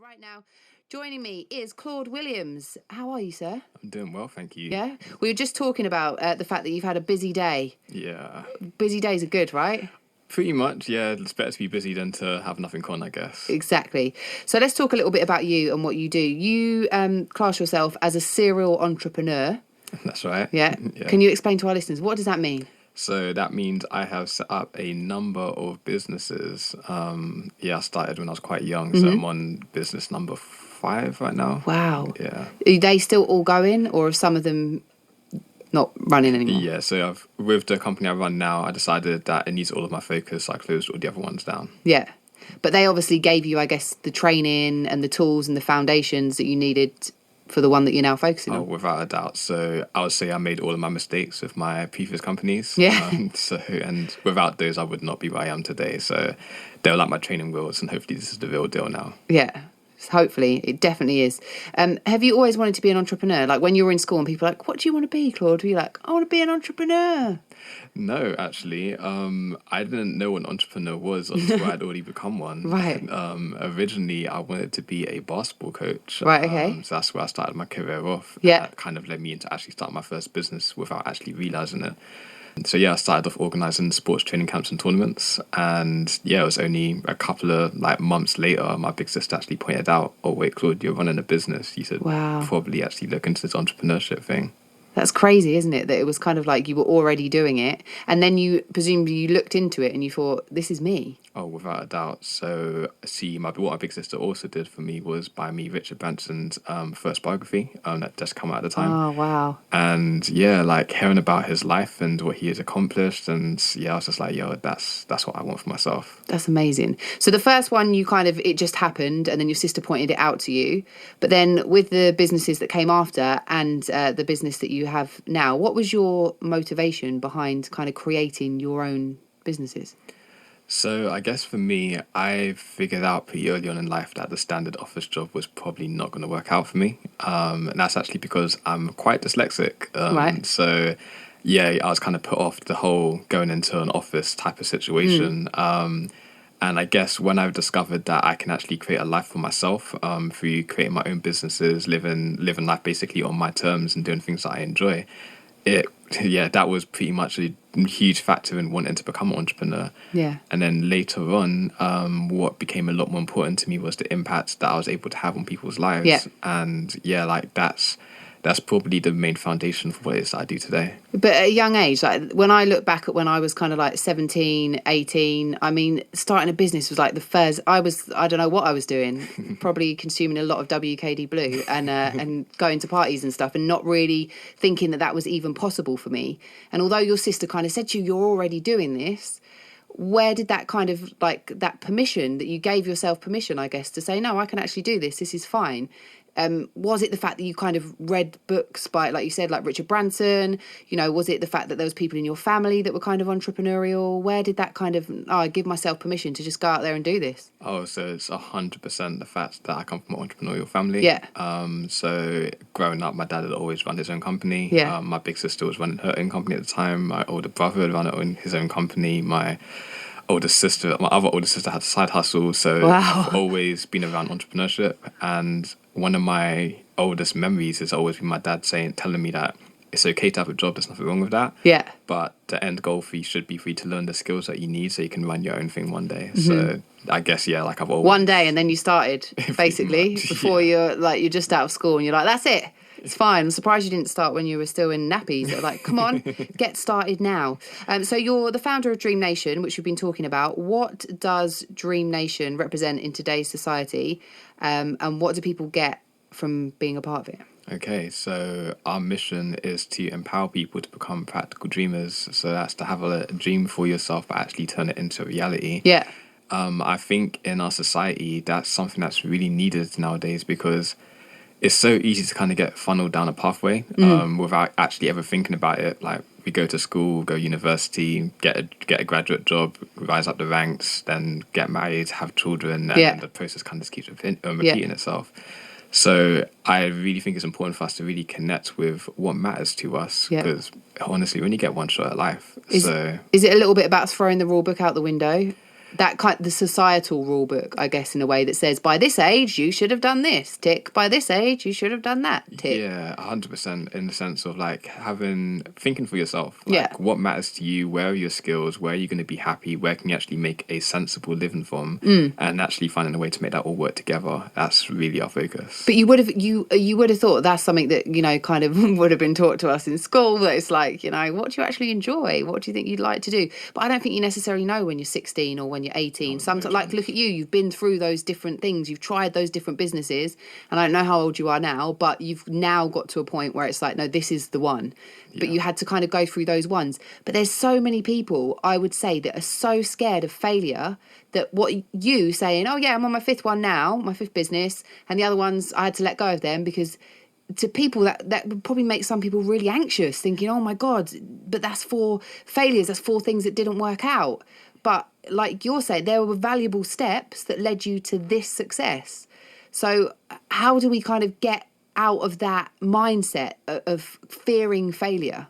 Right now, joining me is Claude Williams. How are you, sir? I'm doing well, thank you. Yeah? We were just talking about the fact that you've had a busy day. Yeah. Busy days are good, right? Pretty much, yeah. It's better to be busy than to have nothing on, I guess. Exactly. So let's talk a little bit about you and what you do. You class yourself as a serial entrepreneur. That's right. Yeah? Yeah. Can you explain to our listeners, what does that mean? So that means I have set up a number of businesses. I started when I was quite young, so I'm on business number 5 right now. Wow. Yeah. Are they still all going, or are some of them not running anymore? Yeah, so with the company I run now, I decided that it needs all of my focus, so I closed all the other ones down. Yeah. But they obviously gave you, I guess, the training and the tools and the foundations that you needed for the one that you're now focusing on. Oh, without a doubt. So I would say I made all of my mistakes with my previous companies. Yeah. And without those, I would not be where I am today. So they were like my training wheels, and hopefully this is the real deal now. Yeah. Hopefully, it definitely is. Have you always wanted to be an entrepreneur? Like when you were in school and people were like, what do you want to be, Claude? Were you like, I want to be an entrepreneur? No, actually. I didn't know what an entrepreneur was until I'd already become one. Right. Originally, I wanted to be a basketball coach. Right, okay. So that's where I started my career off. Yeah. That kind of led me into actually start my first business without actually realising it. So yeah, I started off organising sports training camps and tournaments, and yeah, it was only a couple of months later, my big sister actually pointed out, "Oh wait, Claude, you're running a business. You should probably actually look into this entrepreneurship thing." That's crazy, isn't it? That it was kind of like you were already doing it, and then you presumably you looked into it and you thought, "This is me." Oh, without a doubt. So, what my big sister also did for me was buy me Richard Branson's first biography that just come out at the time. Oh, wow. And yeah, hearing about his life and what he has accomplished, and yeah, I was just like, yo, that's what I want for myself. That's amazing. So the first one, it just happened, and then your sister pointed it out to you. But then with the businesses that came after and the business that you have now, what was your motivation behind kind of creating your own businesses? So I guess for me, I figured out pretty early on in life that the standard office job was probably not going to work out for me. And that's actually because I'm quite dyslexic. Right. So yeah, I was kind of put off the whole going into an office type of situation. And I guess when I've discovered that I can actually create a life for myself through creating my own businesses, living life basically on my terms and doing things that I enjoy, that was pretty much a huge factor in wanting to become an entrepreneur. Yeah. And then later on, what became a lot more important to me was the impact that I was able to have on people's lives. Yeah. And yeah, that's probably the main foundation for what it is that I do today. But at a young age, when I look back at when I was kind of 17, 18, I mean, starting a business was the first, I don't know what I was doing, probably consuming a lot of WKD Blue and going to parties and stuff and not really thinking that was even possible for me. And although your sister kind of said to you, you're already doing this, where did that kind of that permission that you gave yourself permission, I guess, to say, no, I can actually do this is fine. Was it the fact that you kind of read books by, like you said, like Richard Branson? Was it the fact that there was people in your family that were kind of entrepreneurial? Where did that kind of, I give myself permission to just go out there and do this? Oh, so it's 100% the fact that I come from an entrepreneurial family. Yeah. So growing up, my dad had always run his own company. Yeah. My big sister was running her own company at the time. My older brother had run his own company. My other older sister had a side hustle. So Wow. I've always been around entrepreneurship. And one of my oldest memories has always been my dad telling me that it's okay to have a job, there's nothing wrong with that. Yeah. But the end goal for you should be for you to learn the skills that you need so you can run your own thing one day. So I guess, yeah, I've always... One day, and then you started, basically, much, before you're just out of school and you're like, that's it. It's fine. I'm surprised you didn't start when you were still in nappies. They're come on, get started now. So you're the founder of Dream Nation, which we've been talking about. What does Dream Nation represent in today's society? And what do people get from being a part of it? Okay, so our mission is to empower people to become practical dreamers. So that's to have a dream for yourself, but actually turn it into reality. Yeah. I think in our society, that's something that's really needed nowadays because it's so easy to kind of get funneled down a pathway without actually ever thinking about it. We go to school, go university, get a graduate job, rise up the ranks, then get married, have children, and the process kind of just keeps repeating itself. So I really think it's important for us to really connect with what matters to us because honestly, we only get one shot at life. Is it a little bit about throwing the rule book out the window? the societal rule book, I guess, in a way that says by this age you should have done this, tick. By this age you should have done that, tick. Yeah, 100%, in the sense of like thinking for yourself, like what matters to you, where are your skills, where are you going to be happy, where can you actually make a sensible living from, and actually finding a way to make that all work together. That's really our focus. But you would have thought that's something that, you know, kind of would have been taught to us in school, that it's like, you know, what do you actually enjoy, what do you think you'd like to do? But I don't think you necessarily know when you're 16 or when you're 18. Sometimes, like, look at you, you've been through those different things, you've tried those different businesses, and I don't know how old you are now, but you've now got to a point where it's like, no, this is the one. But you had to kind of go through those ones. But there's so many people, I would say, that are so scared of failure that what you saying, oh yeah, I'm on my fifth one now, my fifth business, and the other ones I had to let go of them, because to people that would probably make some people really anxious, thinking, oh my God, but that's 4 failures, that's 4 things that didn't work out. But like you're saying, there were valuable steps that led you to this success. So how do we kind of get out of that mindset of fearing failure?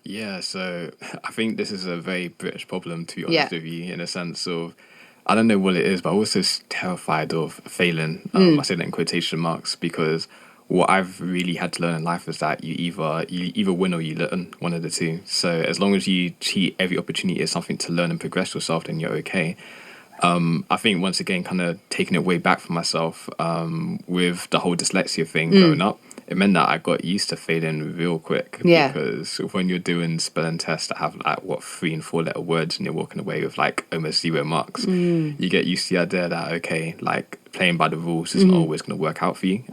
Yeah, so I think this is a very British problem, to be honest with you, in a sense of, I don't know what it is, but I'm also terrified of failing. I say that in quotation marks, because what I've really had to learn in life is that you either win or you learn, one of the two. So as long as you treat every opportunity as something to learn and progress yourself, then you're okay. I think, once again, kind of taking it way back for myself, with the whole dyslexia thing growing up, it meant that I got used to failing real quick. Yeah. Because when you're doing spelling tests that have like 3 and 4 letter words and you're walking away with like almost 0 marks, you get used to the idea that, okay, like playing by the rules isn't always going to work out for you.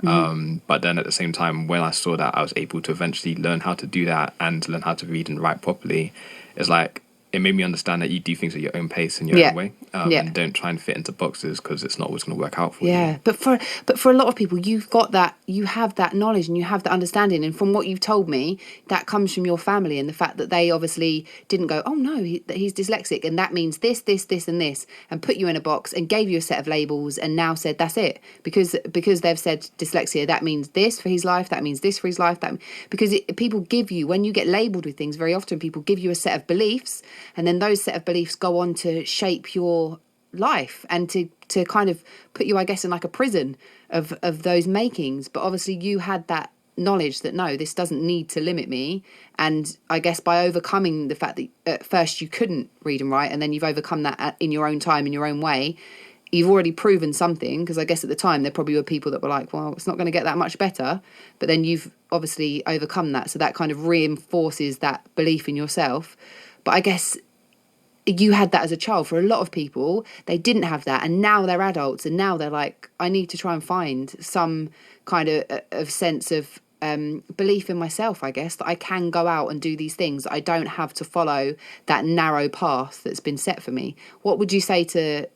But then at the same time, when I saw that I was able to eventually learn how to do that and learn how to read and write properly, it's like, it made me understand that you do things at your own pace and your own way, and don't try and fit into boxes, because it's not always going to work out for you. Yeah, but for a lot of people, you have that knowledge and you have that understanding, and from what you've told me, that comes from your family, and the fact that they obviously didn't go, oh no, he's dyslexic, and that means this, and this, and put you in a box and gave you a set of labels, and now said that's it, because they've said dyslexia, that means this for his life, that means this for his life, because people give you, when you get labelled with things, very often people give you a set of beliefs. And then those set of beliefs go on to shape your life and to kind of put you, I guess, in like a prison of those makings. But obviously you had that knowledge that, no, this doesn't need to limit me. And I guess by overcoming the fact that at first you couldn't read and write, and then you've overcome that in your own time, in your own way, you've already proven something. Because I guess at the time there probably were people that were like, well, it's not going to get that much better. But then you've obviously overcome that. So that kind of reinforces that belief in yourself. But I guess you had that as a child. For a lot of people, they didn't have that, and now they're adults, and now they're like, I need to try and find some kind of sense of belief in myself, I guess, that I can go out and do these things. I don't have to follow that narrow path that's been set for me. What would you say to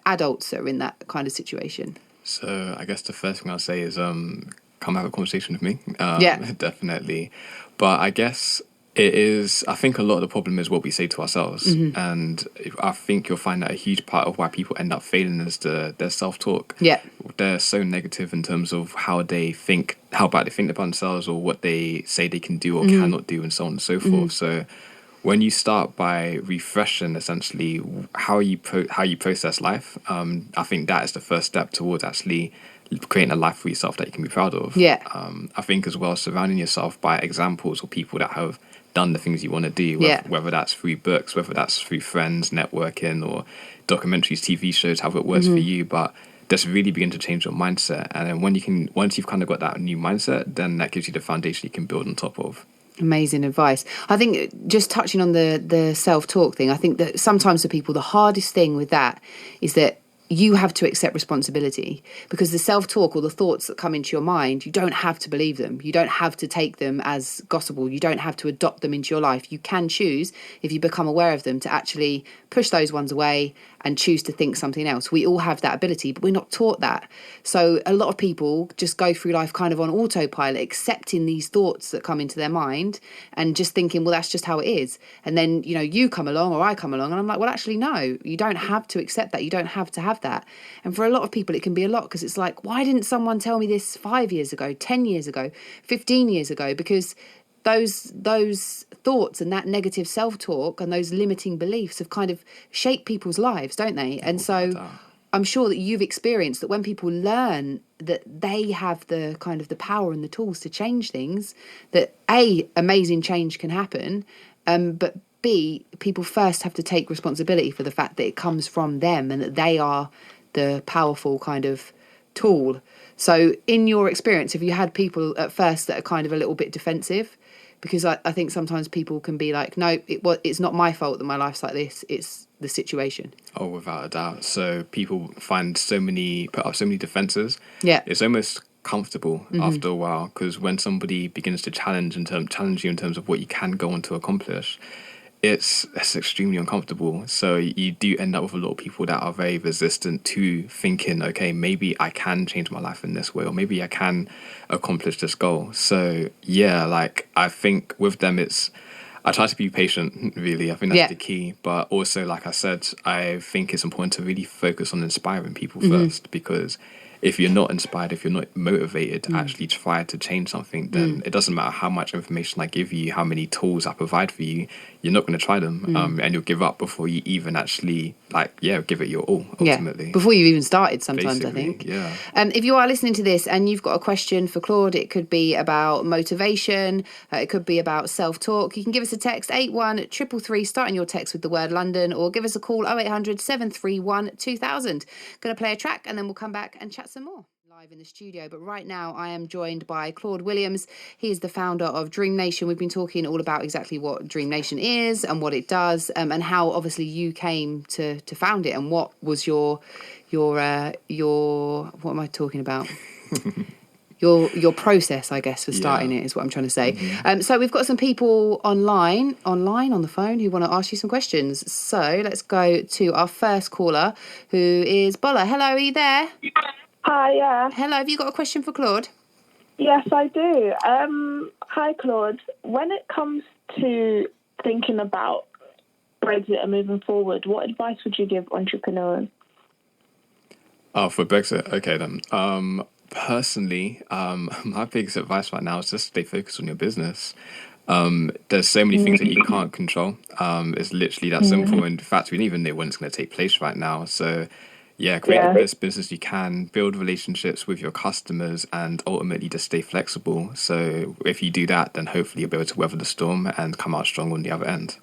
adults that are in that kind of situation? So I guess the first thing I'll say is come have a conversation with me. Definitely. But I guess I think a lot of the problem is what we say to ourselves. And I think you'll find that a huge part of why people end up failing is their self-talk. Yeah. They're so negative in terms of how they think, how bad they think about themselves, or what they say they can do or cannot do, and so on and so forth. So when you start by refreshing essentially how you process life, I think that is the first step towards actually creating a life for yourself that you can be proud of. Yeah. I think as well, surrounding yourself by examples or people that have done the things you want to do, whether that's through books, whether that's through friends, networking, or documentaries, TV shows, however it works for you, but just really begin to change your mindset. And then once you've kind of got that new mindset, then that gives you the foundation you can build on top of. Amazing advice. I think just touching on the self-talk thing, I think that sometimes for people, the hardest thing with that is that you have to accept responsibility, because the self-talk or the thoughts that come into your mind, you don't have to believe them. You don't have to take them as gospel. You don't have to adopt them into your life. You can choose, if you become aware of them, to actually push those ones away and choose to think something else. We all have that ability, but we're not taught that. So a lot of people just go through life kind of on autopilot, accepting these thoughts that come into their mind and just thinking, well, that's just how it is. And then, you come along or I come along and I'm like, well, actually, no, you don't have to accept that. You don't have to have that. And for a lot of people, it can be a lot, because it's like, why didn't someone tell me this 5 years ago, 10 years ago, 15 years ago? Because those thoughts and that negative self-talk and those limiting beliefs have kind of shaped people's lives, don't they? And so I'm sure that you've experienced that when people learn that they have the kind of the power and the tools to change things, that amazing change can happen, but B, people first have to take responsibility for the fact that it comes from them and that they are the powerful kind of tool. So in your experience, have you had people at first that are kind of a little bit defensive? Because I think sometimes people can be like, no, it's not my fault that my life's like this. It's the situation. Oh, without a doubt. So people put up so many defenses. Yeah. It's almost comfortable after a while, because when somebody begins to challenge you in terms of what you can go on to accomplish, it's extremely uncomfortable. So you do end up with a lot of people that are very resistant to thinking, okay, maybe I can change my life in this way, or maybe I can accomplish this goal. So yeah, like I think with them, I try to be patient, really. I think that's the key. But also, like I said, I think it's important to really focus on inspiring people first, because if you're not inspired, if you're not motivated to actually try to change something, then it doesn't matter how much information I give you, how many tools I provide for you, you're not going to try them, and you'll give up before you even actually, give it your all, ultimately. Yeah, before you even started sometimes, basically, I think. Yeah. If you are listening to this and you've got a question for Claude, it could be about motivation, it could be about self-talk, you can give us a text, 81333, starting your text with the word London, or give us a call, 0800 731 2000. Going to play a track and then we'll come back and chat some more live in the studio. But right now I am joined by Claude Williams. He is the founder of Dream Nation. We've been talking all about exactly what Dream Nation is and what it does, and how obviously you came to found it, and what was your what am I talking about? Your process, I guess, for starting it is what I'm trying to say. So we've got some people online on the phone who want to ask you some questions. So let's go to our first caller, who is Bola. Hello, are you there? Hi, yeah. Hello, have you got a question for Claude? Yes, I do. Hi, Claude. When it comes to thinking about Brexit and moving forward, what advice would you give entrepreneurs? Oh, for Brexit? Okay, then. Personally, my biggest advice right now is just stay focused on your business. There's so many things that you can't control. It's literally that simple. In fact, we don't even know when it's going to take place right now. So, create the best business you can, build relationships with your customers, and ultimately just stay flexible. So if you do that, then hopefully you'll be able to weather the storm and come out strong on the other end.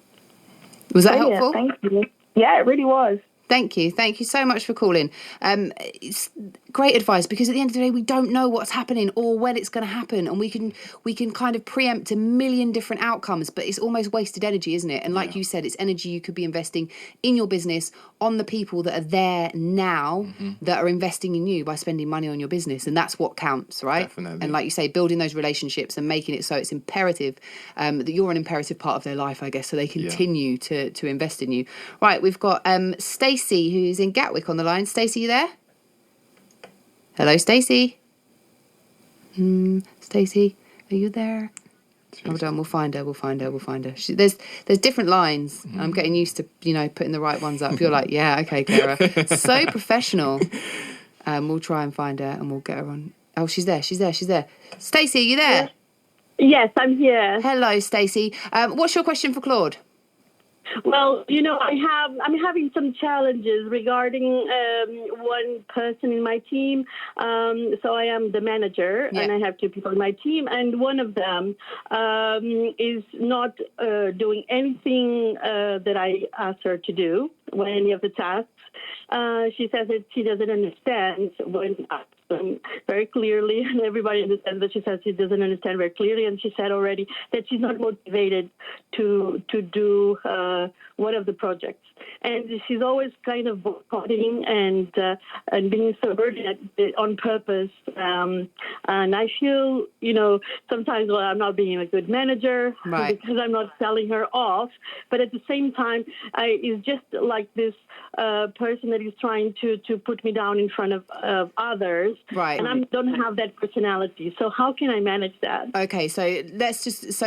Was that helpful? Thank you. Yeah, it really was. Thank you so much for calling. It's great advice, because at the end of the day we don't know what's happening or when it's going to happen, and we can kind of preempt a million different outcomes, but it's almost wasted energy, isn't it? And like you said, it's energy you could be investing in your business, on the people that are there now that are investing in you by spending money on your business, and that's what counts, right? Definitely. And like you say, building those relationships and making it so it's imperative that you're an imperative part of their life, I guess, so they continue to invest in you. Right, we've got Stacey, who's in Gatwick, on the line. Stacey, you there? Hello, Stacey. Stacey, are you there? Hold on, we'll find her. There's different lines. I'm getting used to, putting the right ones up. You're like, yeah, okay, Claira. So professional. We'll try and find her and we'll get her on. Oh, she's there. Stacey, are you there? Yes, I'm here. Hello, Stacey. What's your question for Claude? Well, I'm having some challenges regarding one person in my team. So I am the manager, and I have two people in my team, and one of them is not doing anything that I asked her to do, any of the tasks. She says that she doesn't understand when very clearly, and everybody understands that she says she doesn't understand very clearly, and she said already that she's not motivated to do one of the projects, and she's always kind of boycotting and being subverted on purpose, and I feel sometimes I'm not being a good manager because I'm not telling her off, but at the same time it's just like this person that is trying to put me down in front of others. Right. And I don't have that personality. So how can I manage that? Okay, so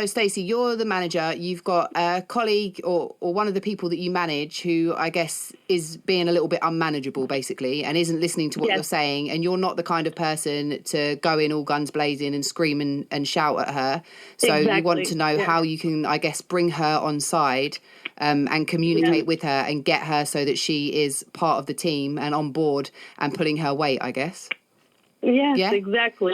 Stacey, you're the manager. You've got a colleague or one of the people that you manage who I guess is being a little bit unmanageable, basically, and isn't listening to what you're saying, and you're not the kind of person to go in all guns blazing and scream and shout at her. So you want to know how you can, I guess, bring her on side and communicate with her and get her so that she is part of the team and on board and pulling her weight, I guess. Yes, exactly.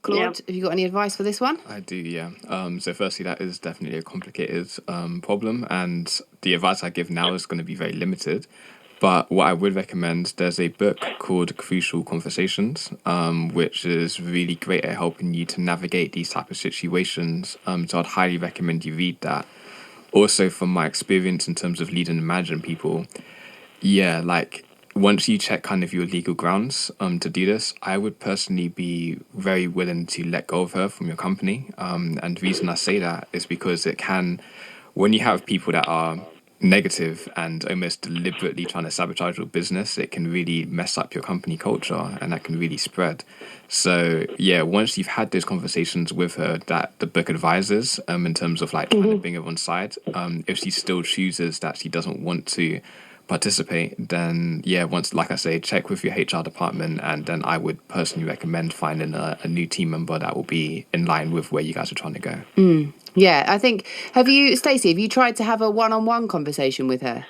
Claude, have you got any advice for this one? I do, yeah. So firstly, that is definitely a complicated problem, and the advice I give now is going to be very limited. But what I would recommend, there's a book called Crucial Conversations, which is really great at helping you to navigate these type of situations. So I'd highly recommend you read that. Also, from my experience in terms of leading and managing people, once you check kind of your legal grounds to do this, I would personally be very willing to let go of her from your company. And the reason I say that is because it can, when you have people that are negative and almost deliberately trying to sabotage your business, it can really mess up your company culture, and that can really spread. So once you've had those conversations with her that the book advises in terms of like trying to bring her on side, if she still chooses that she doesn't want to participate, then once, like I say, check with your HR department, and then I would personally recommend finding a new team member that will be in line with where you guys are trying to go. Yeah, I think, Stacey, have you tried to have a one-on-one conversation with her?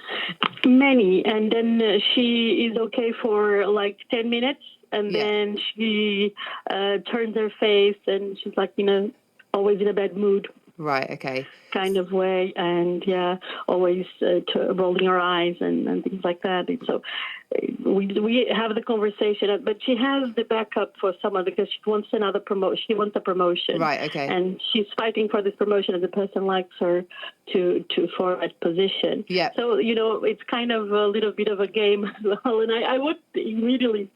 Many, and then she is okay for like 10 minutes, and then she turns her face, and she's like, always in a bad mood. Right, okay. Kind of way, and always rolling her eyes and things like that. And so we have the conversation, but she has the backup for someone because she wants another promotion. She wants a promotion. Right, okay. And she's fighting for this promotion, and the person likes her for that position. Yeah. So, it's kind of a little bit of a game as well. And I would immediately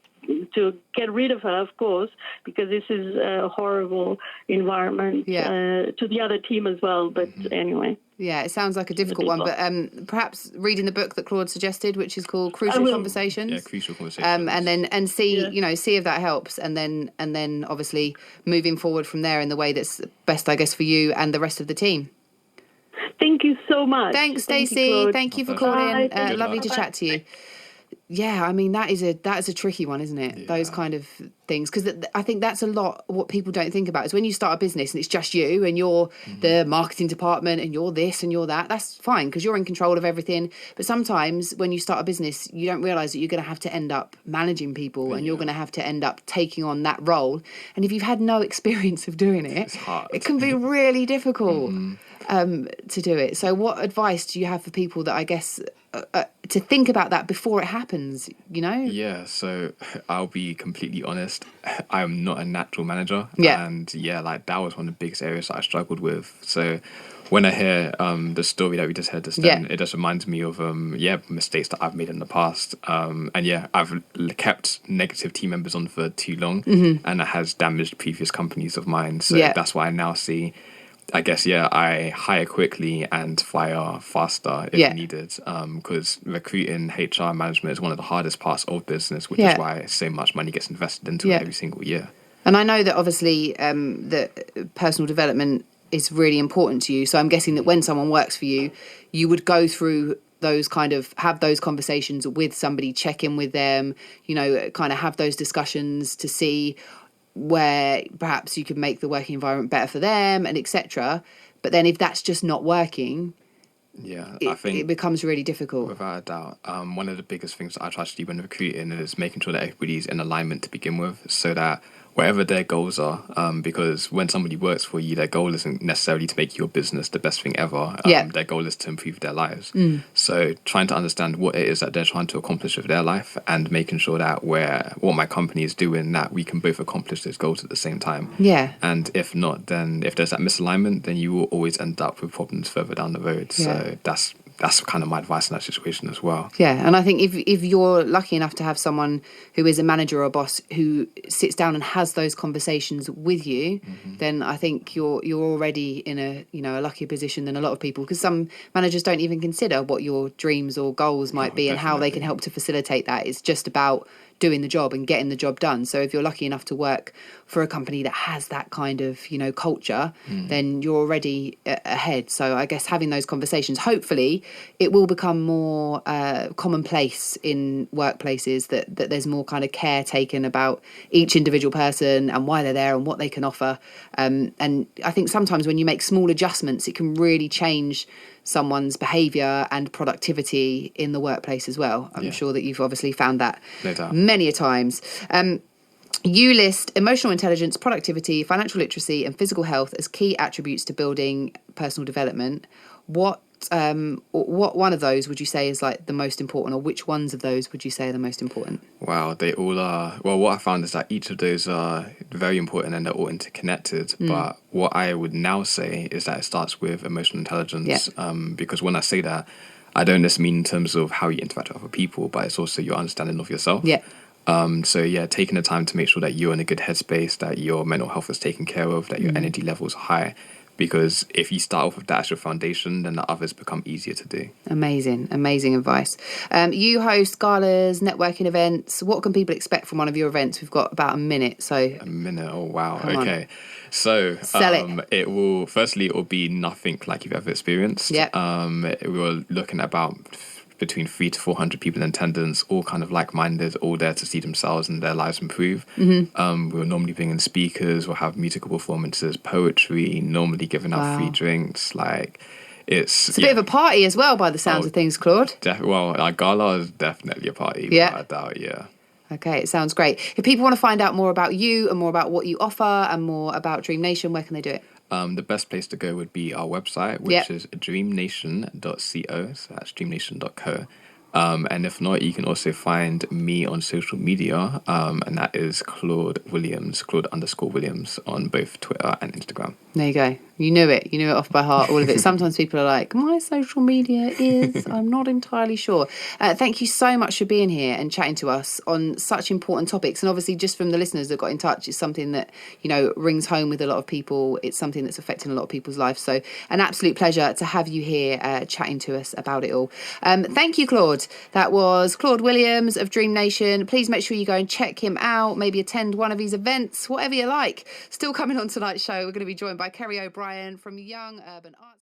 to get rid of her, of course, because this is a horrible environment to the other team as well. But anyway. Yeah, it sounds like a difficult one, but perhaps reading the book that Claude suggested, which is called Crucial Conversations. Yeah, Crucial Conversations. And see, see if that helps, and then obviously moving forward from there in the way that's best, I guess, for you and the rest of the team. Thank you so much. Thanks, Stacey. Thank you for calling. Lovely to chat to you. Yeah, I mean, that is a tricky one, isn't it? Yeah. Those kind of things. Because I think that's a lot what people don't think about is when you start a business and it's just you and you're the marketing department and you're this and you're that, that's fine because you're in control of everything. But sometimes when you start a business, you don't realise that you're going to have to end up managing people and you're going to have to end up taking on that role. And if you've had no experience of doing it, it can be really difficult to do it. So what advice do you have for people that I guess... to think about that before it happens, Yeah, so I'll be completely honest. I'm not a natural manager. Yeah. And that was one of the biggest areas that I struggled with. So when I hear the story that we just heard just then, it just reminds me of mistakes that I've made in the past. I've kept negative team members on for too long, and it has damaged previous companies of mine. So that's why I now see, I guess, I hire quickly and fire faster if needed, because recruiting HR management is one of the hardest parts of business, which is why so much money gets invested into it every single year. And I know that obviously that personal development is really important to you. So I'm guessing that when someone works for you, you would go through those have those conversations with somebody, check in with them, kind of have those discussions to see where perhaps you could make the working environment better for them and etc. But then if that's just not working, I think it becomes really difficult. Without a doubt. One of the biggest things that I try to do when recruiting is making sure that everybody's in alignment to begin with, so that whatever their goals are, because when somebody works for you, their goal isn't necessarily to make your business the best thing ever. Their goal is to improve their lives. So trying to understand what it is that they're trying to accomplish with their life and making sure that what my company is doing, that we can both accomplish those goals at the same time. Yeah. And if not, then if there's that misalignment, then you will always end up with problems further down the road. So that's kind of my advice in that situation as well. Yeah, and I think if you're lucky enough to have someone who is a manager or a boss who sits down and has those conversations with you, then I think you're already in a a luckier position than a lot of people, because some managers don't even consider what your dreams or goals might be and how they can help to facilitate that. It's just about doing the job and getting the job done. So if you're lucky enough to work for a company that has that kind of, you know, culture, then you're already ahead. So I guess having those conversations, hopefully it will become more commonplace in workplaces that there's more kind of care taken about each individual person and why they're there and what they can offer. And I think sometimes when you make small adjustments, it can really change someone's behaviour and productivity in the workplace as well. I'm sure that you've obviously found that many a times. You list emotional intelligence, productivity, financial literacy and physical health as key attributes to building personal development. What one of those would you say is like the most important, or which ones of those would you say are the most important? Wow, they all are. Well, what I found is that each of those are very important and they're all interconnected. But what I would now say is that it starts with emotional intelligence. Because when I say that, I don't just mean in terms of how you interact with other people, but it's also your understanding of yourself. So taking the time to make sure that you're in a good headspace, that your mental health is taken care of, that your energy levels are high. Because if you start off with that as your foundation, then the others become easier to do. Amazing advice. You host galas, networking events. What can people expect from one of your events? We've got about a minute. A minute? Oh, wow. Come okay. On. So Sell it. It will be nothing like you've ever experienced. We're looking at about between 300 to 400 people in attendance, all kind of like-minded, all there to see themselves and their lives improve. We'll normally bring in speakers, we'll have musical performances, poetry, normally giving out free drinks. Like it's a bit of a party as well by the sounds of things, Claude. Our gala is definitely a party, without a doubt. Okay, it sounds great. If people want to find out more about you and more about what you offer and more about Dream Nation, where can they do it? The best place to go would be our website, which is dreamnation.co. So that's dreamnation.co. And if not, you can also find me on social media, and that is Claude _Williams on both Twitter and Instagram. There you go. You knew it off by heart, all of it. Sometimes people are like, my social media is, I'm not entirely sure. Thank you so much for being here and chatting to us on such important topics. And obviously, just from the listeners that got in touch, it's something that, you know, rings home with a lot of people. It's something that's affecting a lot of people's lives. So an absolute pleasure to have you here chatting to us about it all. Thank you, Claude. That was Claude Williams of Dream Nation. Please make sure you go and check him out, maybe attend one of his events, whatever you like. Still coming on tonight's show, we're going to be joined by Kerry O'Brien from Young Urban Arts.